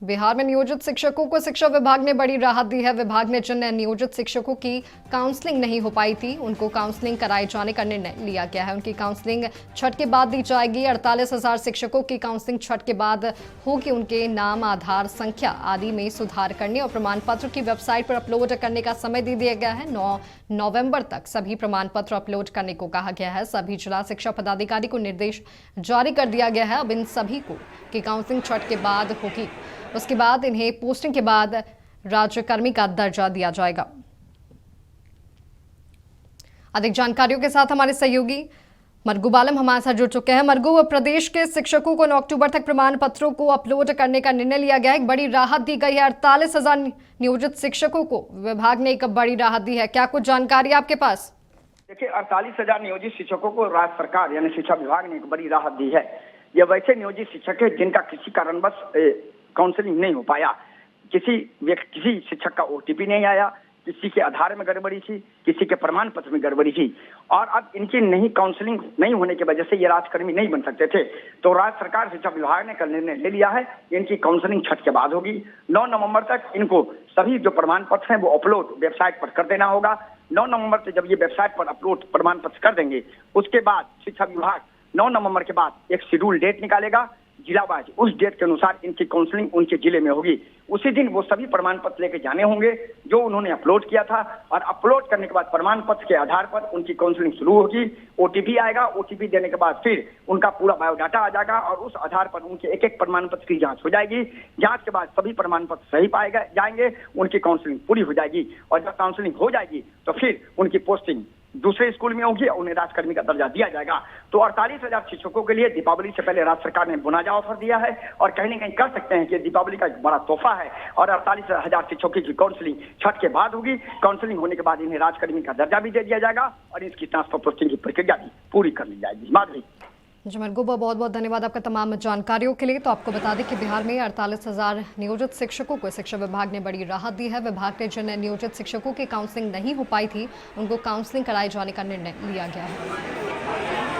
बिहार में नियोजित शिक्षकों को शिक्षा विभाग ने बड़ी राहत दी है। विभाग ने जिन नियोजित शिक्षकों की काउंसलिंग नहीं हो पाई थी, उनको काउंसलिंग कराए जाने का निर्णय लिया गया है। उनकी काउंसलिंग छठ के बाद दी जाएगी। 48,000 शिक्षकों की काउंसलिंग छठ के बाद होगी। उनके नाम, आधार संख्या आदि में सुधार करने और प्रमाण पत्र की वेबसाइट पर अपलोड करने का समय दे दिया गया है। 9 नवंबर तक सभी प्रमाण पत्र अपलोड करने को कहा गया है। सभी जिला शिक्षा पदाधिकारी को निर्देश जारी कर दिया गया है। अब इन सभी को की काउंसलिंग छठ के बाद होगी। उसके बाद इन्हें पोस्टिंग के बाद राज्यकर्मी का दर्जा दिया जाएगा। अधिक जानकारियों के साथ हमारे सहयोगी मरगू बालम हमारे साथ जुड़ चुके हैं। मरगू, प्रदेश के शिक्षकों को 9 अक्टूबर तक प्रमाण पत्रों को अपलोड करने का निर्णय लिया गया है। एक बड़ी राहत दी गई है। 48,000 नियोजित शिक्षकों को विभाग ने एक बड़ी राहत दी है। क्या कुछ जानकारी आपके पास? देखिए, 48,000 नियोजित शिक्षकों को राज्य सरकार यानी शिक्षा विभाग ने एक बड़ी राहत दी है। ये वैसे नियोजित शिक्षक है जिनका किसी कारणवश काउंसलिंग नहीं हो पाया। किसी शिक्षक का ओटीपी नहीं आया, किसी के आधार में गड़बड़ी थी, किसी के प्रमाण पत्र में गड़बड़ी थी और अब इनकी नहीं काउंसलिंग नहीं होने की वजह से ये राज्यकर्मी नहीं बन सकते थे। तो राज्य सरकार शिक्षा विभाग ने कल निर्णय ले लिया है, इनकी काउंसलिंग छठ के बाद होगी। 9 नवंबर तक इनको सभी जो प्रमाण पत्र हैं वो अपलोड वेबसाइट पर कर देना होगा। 9 नवंबर से जब ये वेबसाइट पर अपलोड प्रमाण पत्र कर देंगे, उसके बाद शिक्षा विभाग 9 नवंबर के बाद एक शेड्यूल डेट निकालेगा जिला वाइज। उस डेट के अनुसार इनकी काउंसलिंग उनके जिले में होगी। उसी दिन वो सभी प्रमाण पत्र लेके जाने होंगे जो उन्होंने अपलोड किया था और अपलोड करने के बाद प्रमाण पत्र के आधार पर उनकी काउंसलिंग शुरू होगी। ओटीपी आएगा, ओटीपी देने के बाद फिर उनका पूरा बायोडाटा आ जाएगा और उस आधार पर उनके एक एक प्रमाण पत्र की जांच हो जाएगी। जांच के बाद सभी प्रमाण पत्र सही पाए जाएंगे, उनकी काउंसलिंग पूरी हो जाएगी और जब काउंसलिंग हो जाएगी तो फिर उनकी पोस्टिंग दूसरे स्कूल में होगी और उन्हें राज्यकर्मी का दर्जा दिया जाएगा। तो 48,000 शिक्षकों के लिए दीपावली से पहले राज्य सरकार ने बोनाजा ऑफर दिया है और कहीं न कहीं कर सकते हैं कि दीपावली का एक बड़ा तोहफा है। और 48,000 शिक्षकों की काउंसलिंग छठ के बाद होगी। काउंसलिंग होने के बाद इन्हें राज्यकर्मी का दर्जा भी दे दिया जाएगा और इसकी ट्रांसफर पोस्टिंग की प्रक्रिया भी पूरी कर ली जाएगी। माधुरी जी मरगू, बहुत बहुत धन्यवाद आपका तमाम जानकारियों के लिए। तो आपको बता दें कि बिहार में 48,000 नियोजित शिक्षकों को शिक्षा विभाग ने बड़ी राहत दी है। विभाग ने जिन नियोजित शिक्षकों की काउंसलिंग नहीं हो पाई थी, उनको काउंसलिंग कराए जाने का निर्णय लिया गया है।